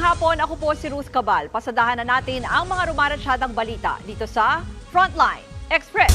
hapon, ako po si Ruth Cabal. Pasadahan na natin ang mga rumaratsyadang balita dito sa Frontline Express.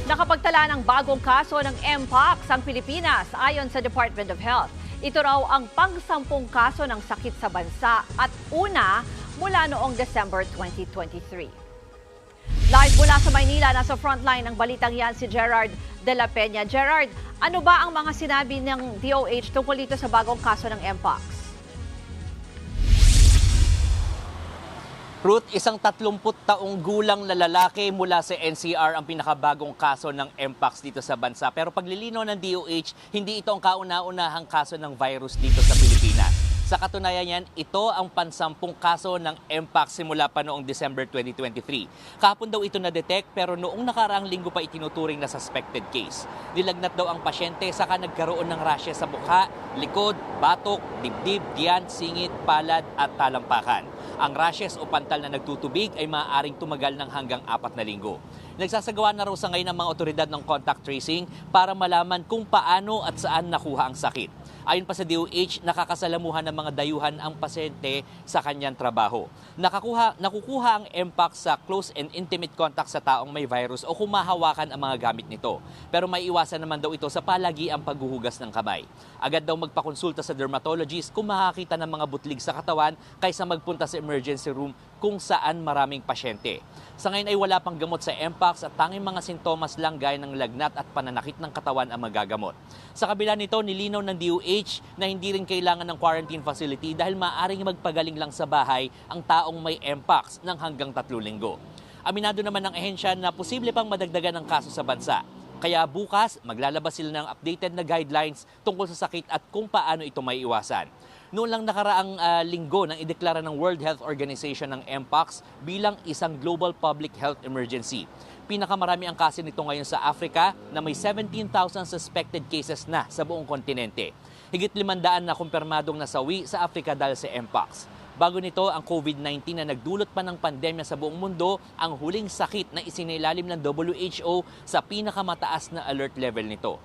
Nakapagtala ng bagong kaso ng Mpox ang Pilipinas ayon sa Department of Health. Ito raw ang pang-10 kaso ng sakit sa bansa at una mula noong December 2023. Live mula sa Maynila, nasa frontline ng balitang yan si Gerard de la Peña. Gerard, ano ba ang mga sinabi ng DOH tungkol dito sa bagong kaso ng Mpox? Ruth, isang 30 taong gulang na lalaki mula sa NCR ang pinakabagong kaso ng Mpox dito sa bansa. Pero paglilinaw ng DOH, hindi ito ang kauna-unahang kaso ng virus dito sa Pilipinas. Sa katunayan yan, ito ang pansampung kaso ng Mpox simula pa noong December 2023. Kahapon daw ito na-detect pero noong nakaraang linggo pa itinuturing na suspected case. Nilagnat daw ang pasyente saka nagkaroon ng rashes sa mukha, likod, batok, dibdib, tiyan, singit, palad at talampakan. Ang rashes o pantal na nagtutubig ay maaaring tumagal ng hanggang 4 na linggo. Nagsasagawa na raw sa ngayon ng mga otoridad ng contact tracing para malaman kung paano at saan nakuha ang sakit. Ayon pa sa DOH, nakakasalamuhan ng mga dayuhan ang pasyente sa kanyang trabaho. Nakukuha ang Mpox sa close and intimate contact sa taong may virus o kung mahawakan ang mga gamit nito. Pero may iwasan naman daw ito sa palagiang paghuhugas ng kamay. Agad daw magpakonsulta sa dermatologist kung makakita ng mga butlig sa katawan kaysa magpunta sa emergency room kung saan maraming pasyente. Sa ngayon ay wala pang gamot sa Mpox at tanging mga sintomas lang gaya ng lagnat at pananakit ng katawan ang magagamot. Sa kabila nito, nilinaw ng DOH na hindi rin kailangan ng quarantine facility dahil maaaring magpagaling lang sa bahay ang taong may Mpox ng hanggang 3 linggo. Aminado naman ng ahensya na posible pang madagdagan ng kaso sa bansa. Kaya bukas, maglalabas sila ng updated na guidelines tungkol sa sakit at kung paano ito may iwasan. Noon lang nakaraang linggo nang ideklara ng World Health Organization ng Mpox bilang isang global public health emergency. Pinakamarami ang kaso nito ngayon sa Africa na may 17,000 suspected cases na sa buong kontinente. Higit 500 na kumpirmadong nasawi sa Africa dahil sa Mpox. Bago nito, ang COVID-19 na nagdulot pa ng pandemya sa buong mundo, ang huling sakit na isinilalim ng WHO sa pinakamataas na alert level nito.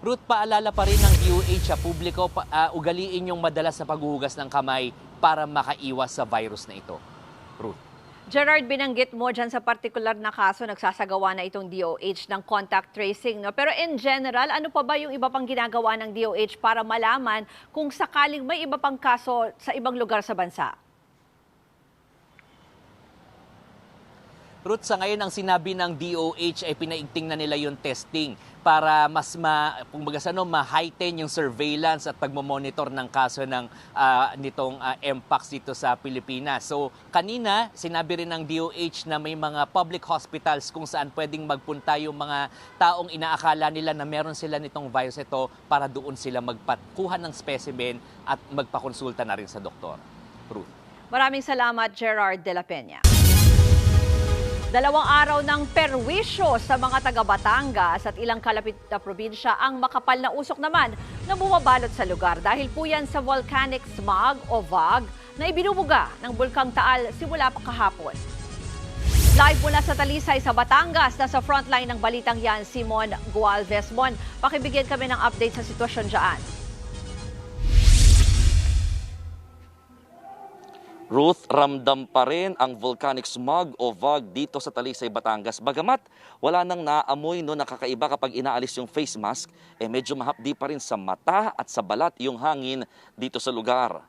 Ruth, paalala pa rin ng DOH sa publiko, ugaliin yung madalas na paghuhugas ng kamay para makaiwas sa virus na ito. Ruth. Gerard, binanggit mo dyan sa partikular na kaso, nagsasagawa na itong DOH ng contact tracing. No? Pero in general, ano pa ba yung iba pang ginagawa ng DOH para malaman kung sakaling may iba pang kaso sa ibang lugar sa bansa? Ruth, sa ngayon ang sinabi ng DOH ay pinaigting na nila yung testing para mas ma-heighten yung surveillance at pagmamonitor ng kaso ng nitong Mpox dito sa Pilipinas. So kanina, sinabi rin ng DOH na may mga public hospitals kung saan pwedeng magpunta yung mga taong inaakala nila na meron sila nitong virus ito para doon sila magpakuha ng specimen at magpakonsulta na rin sa doktor. Ruth. Maraming salamat, Gerard de la Peña. 2 araw ng perwisyo sa mga taga Batangas at ilang kalapit na probinsya ang makapal na usok naman na bumabalot sa lugar dahil po yan sa volcanic smog o VOG na ibinubuga ng Bulkang Taal simula pa kahapon. Live mula sa Talisay sa Batangas, nasa frontline ng balitang yan si Mon Gualvez. Mon, pakibigyan kami ng update sa sitwasyon dyan. Ruth, ramdam pa rin ang volcanic smog o VOG dito sa Talisay, Batangas. Bagamat wala nang naamoy no nakakaiba kapag inaalis yung face mask, medyo mahapdi pa rin sa mata at sa balat yung hangin dito sa lugar.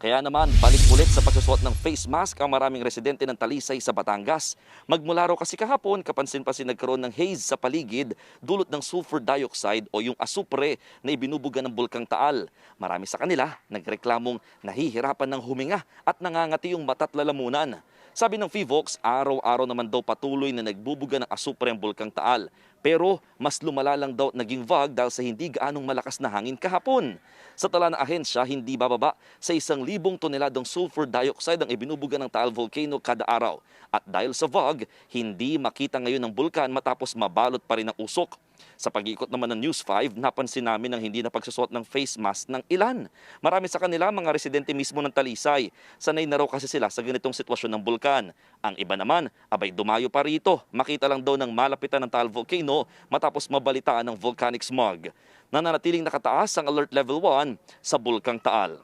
Kaya naman, balik ulit sa pagsusuot ng face mask ang maraming residente ng Talisay sa Batangas. Magmula raw kasi kahapon, kapansin-pansin nagkaroon ng haze sa paligid dulot ng sulfur dioxide o yung asupre na ibinubuga ng Bulkang Taal. Marami sa kanila nagreklamong nahihirapan ng huminga at nangangati yung mata't lalamunan. Sabi ng FIVOX, araw-araw naman daw patuloy na nagbubuga ng asupre ang Bulkang Taal. Pero mas lumala lang daw naging VOG dahil sa hindi gaanong malakas na hangin kahapon. Sa tala ng ahensya, hindi bababa sa 1,000 toneladang sulfur dioxide ang ibinubuga ng Taal Volcano kada araw. At dahil sa VOG, hindi makita ngayon ng bulkan matapos mabalot pa rin ang usok. Sa pag-iikot naman ng News 5, napansin namin ang hindi na pagsusuot ng face mask ng ilan. Marami sa kanila mga residente mismo ng Talisay. Sanay na raw kasi sila sa ganitong sitwasyon ng bulkan. Ang iba naman, abay dumayo pa rito. Makita lang daw ng malapitan ng Taal Volcano matapos mabalitaan ng volcanic smog. Nananatiling nakataas ang alert level 1 sa Bulkang Taal.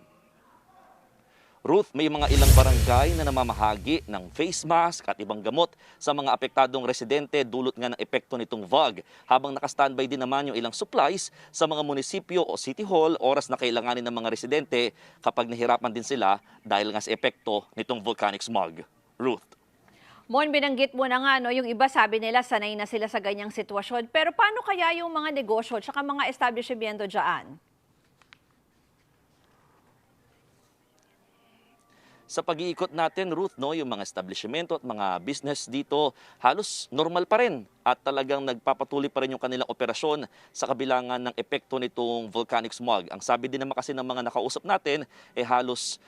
Ruth, may mga ilang barangay na namamahagi ng face mask at ibang gamot sa mga apektadong residente dulot nga ng epekto nitong VOG. Habang nakastandby din naman yung ilang supplies sa mga munisipyo o city hall, oras na kailanganin ng mga residente kapag nahirapan din sila dahil nga sa epekto nitong volcanic smog. Ruth. Mon, binanggit mo na nga, no, yung iba sabi nila sanay na sila sa ganyang sitwasyon. Pero paano kaya yung mga negosyo at mga establishmento dyan? Sa pag-iikot natin, Ruth, no, yung mga establishmento at mga business dito halos normal pa rin at talagang nagpapatuloy pa rin yung kanilang operasyon sa kabilangan ng epekto nitong volcanic smog. Ang sabi din naman kasi ng mga nakausap natin, halos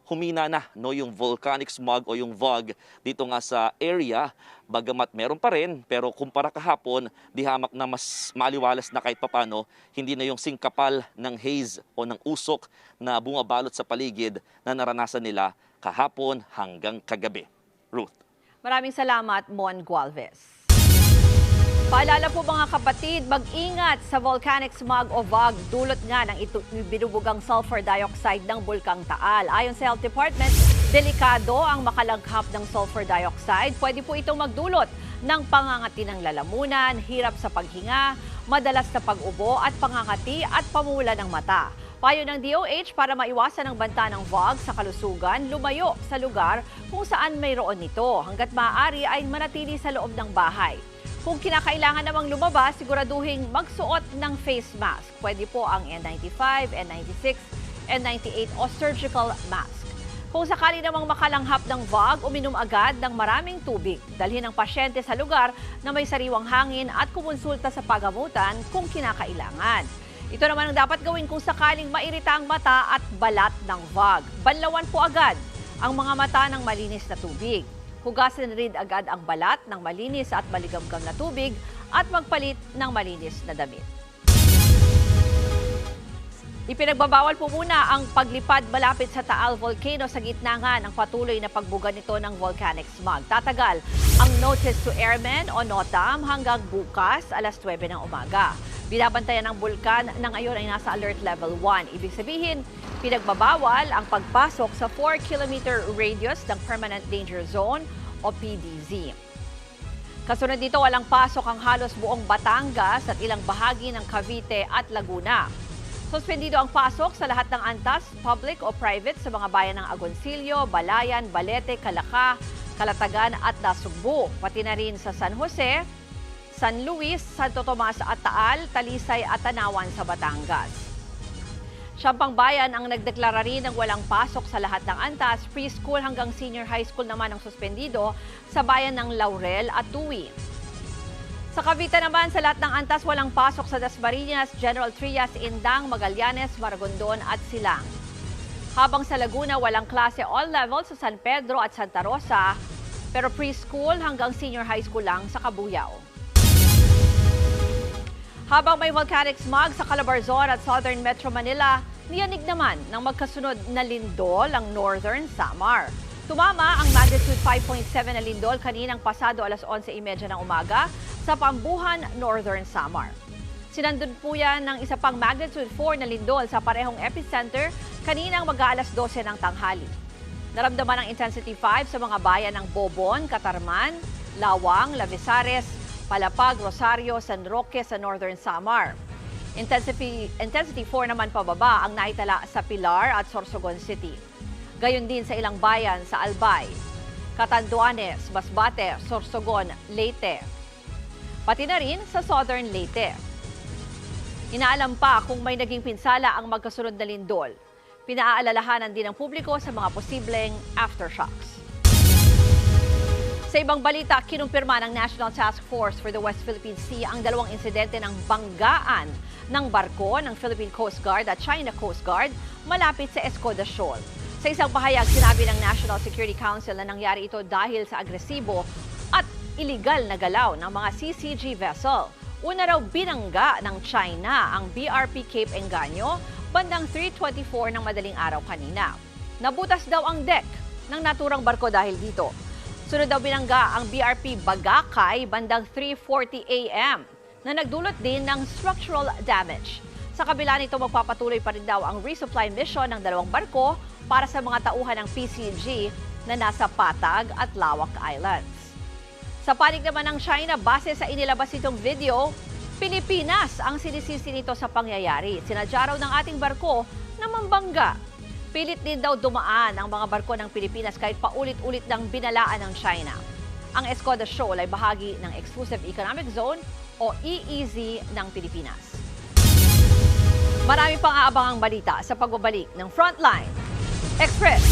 humina na, no, yung volcanic smog o yung VOG dito nga sa area. Bagamat meron pa rin, pero kumpara kahapon, di hamak na mas maliwalas na kahit papano, hindi na yung singkapal ng haze o ng usok na bumabalot sa paligid na naranasan nila kahapon hanggang kagabi. Ruth. Maraming salamat, Mon Gualvez. Paalala po mga kapatid, mag-ingat sa volcanic smog o VOG dulot nga ng binubugang sulfur dioxide ng Bulkang Taal. Ayon sa Health Department, delikado ang makalanghap ng sulfur dioxide. Pwede po itong magdulot ng pangangati ng lalamunan, hirap sa paghinga, madalas na pag-ubo at pangangati at pamula ng mata. Payo ng DOH para maiwasan ang banta ng VOG sa kalusugan, lumayo sa lugar kung saan mayroon nito. Hanggat maaari ay manatili sa loob ng bahay. Kung kinakailangan namang lumabas, siguraduhin magsuot ng face mask. Pwede po ang N95, N96, N98 o surgical mask. Kung sakali namang makalanghap ng VOG, uminom agad ng maraming tubig. Dalhin ang pasyente sa lugar na may sariwang hangin at kumonsulta sa pagamutan kung kinakailangan. Ito naman ang dapat gawin kung sakaling mairita ang mata at balat ng VOG. Banlawan po agad ang mga mata ng malinis na tubig. Hugasan rin agad ang balat ng malinis at maligamgam na tubig at magpalit ng malinis na damit. Ipinagbabawal po muna ang paglipad malapit sa Taal Volcano sa gitna nga ng patuloy na pagbuga nito ng volcanic smog. Tatagal ang Notice to Airmen o NOTAM hanggang bukas alas 9 ng umaga. Binabantayan ng bulkan na ngayon ay nasa Alert Level 1. Ibig sabihin, pinagbabawal ang pagpasok sa 4-kilometer radius ng Permanent Danger Zone o PDZ. Kasunod dito, walang pasok ang halos buong Batangas at ilang bahagi ng Cavite at Laguna. Suspendido ang pasok sa lahat ng antas, public o private sa mga bayan ng Agoncillo, Balayan, Balete, Calaca, Calatagan at Nasugbu. Pati na rin sa San Jose, San Luis, Santo Tomas at Taal, Talisay at Tanawan sa Batangas. Siampang bayan ang nagdeklara rin ng walang pasok sa lahat ng antas, preschool hanggang senior high school naman ang suspendido sa bayan ng Laurel at Tuwi. Sa Cavite naman, sa lahat ng antas walang pasok sa Dasmariñas, General Trias, Indang, Magallanes, Maragondon at Silang. Habang sa Laguna, walang klase all levels sa San Pedro at Santa Rosa, pero preschool hanggang senior high school lang sa Cabuyao. Habang may volcanic smog sa Calabarzon at Southern Metro Manila, niyanig naman ng magkasunod na lindol ang Northern Samar. Tumama ang magnitude 5.7 na lindol kaninang pasado alas 11:30 ng umaga sa Pambuhan, Northern Samar. Sinandun po yan ng isa pang magnitude 4 na lindol sa parehong epicenter kaninang mag-aalas 12 ng tanghali. Naramdaman ang intensity 5 sa mga bayan ng Bobon, Catarman, Lawang, Lavisares, Palapag, Rosario, San Roque sa Northern Samar. Intensity 4 naman pababa ang naitala sa Pilar at Sorsogon City. Gayon din sa ilang bayan sa Albay, Catanduanes, Masbate, Sorsogon, Leyte. Pati na rin sa Southern Leyte. Inaalam pa kung may naging pinsala ang magkasunod na lindol. Pinaalalahanan din ng publiko sa mga posibleng aftershocks. Sa ibang balita, kinumpirma ng National Task Force for the West Philippine Sea ang dalawang insidente ng banggaan ng barko ng Philippine Coast Guard at China Coast Guard malapit sa Escoda Shoal. Sa isang pahayag, sinabi ng National Security Council na nangyari ito dahil sa agresibo at iligal na galaw ng mga CCG vessel. Una raw binangga ng China ang BRP Cape Engaño bandang 3:24 ng madaling araw kanina. Nabutas daw ang deck ng naturang barko dahil dito. Sunod daw binangga ang BRP Bagakay bandang 3:40 a.m. na nagdulot din ng structural damage. Sa kabila nito, magpapatuloy pa rin daw ang resupply mission ng 2 barko para sa mga tauhan ng PCG na nasa Patag at Lawak Islands. Sa panig naman ng China, base sa inilabas nitong video, Pilipinas ang sinisisi nito sa pangyayari. Sinadya raw ng ating barko na mambangga. Pilit din daw dumaan ang mga barko ng Pilipinas kahit paulit-ulit ng binalaan ng China. Ang Escoda Shoal ay bahagi ng Exclusive Economic Zone o EEZ ng Pilipinas. Marami pang aabangang balita sa pagbabalik ng Frontline Express.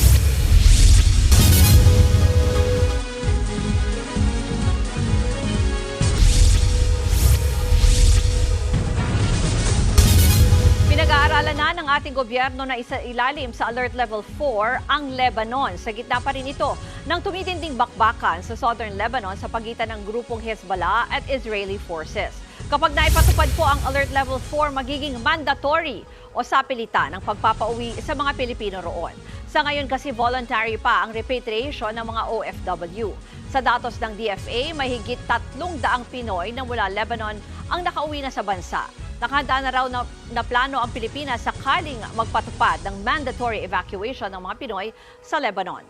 Pinag-aaralan na ng ating gobyerno na ilalim sa Alert Level 4 ang Lebanon. Sa gitna pa rin ito ng tumitinding bakbakan sa Southern Lebanon sa pagitan ng grupong Hezbollah at Israeli forces. Kapag naipatupad po ang Alert Level 4, magiging mandatory o sapilitan ang pagpapauwi sa mga Pilipino roon. Sa ngayon kasi voluntary pa ang repatriation ng mga OFW. Sa datos ng DFA, may higit 300 Pinoy na mula Lebanon ang nakauwi na sa bansa. Nakahanda na raw na plano ang Pilipinas sakaling magpatupad ng mandatory evacuation ng mga Pinoy sa Lebanon.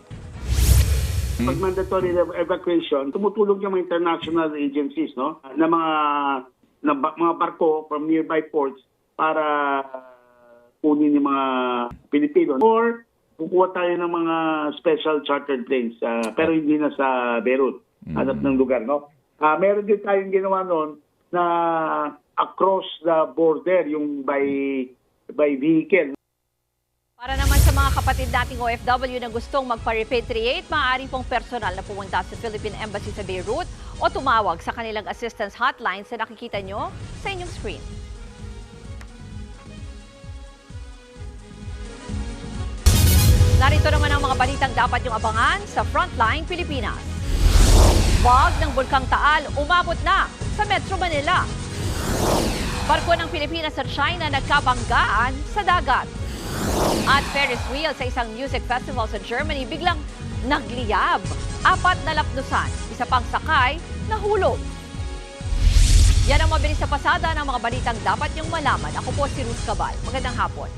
Pag mandatory evacuation, tumutulong yung mga international agencies, no, na mga barko from nearby ports para kunin yung mga Pilipino. Or kukuha tayo ng mga special chartered planes, pero hindi na sa Beirut, hanap ng lugar, no. Meron din tayong ginawa noon na across the border, yung by vehicle. Para naman sa mga kapatid nating OFW na gustong magpa-repatriate, maaari pong personal na pumunta sa Philippine Embassy sa Beirut o tumawag sa kanilang assistance hotline sa nakikita nyo sa inyong screen. Narito naman ang mga balitang dapat nyong abangan sa Frontline Pilipinas. Fog ng Bulkang Taal umabot na sa Metro Manila. Barko ng Pilipinas at China nagkabanggaan sa dagat. At Ferris wheel sa isang music festival sa Germany biglang nagliyab. 4 na lapnusan, isa pang sakay nahulog. Yan ang mabilis na pasada ng mga balitang dapat niyong malaman. Ako po si Ruth Cabal. Magandang hapon.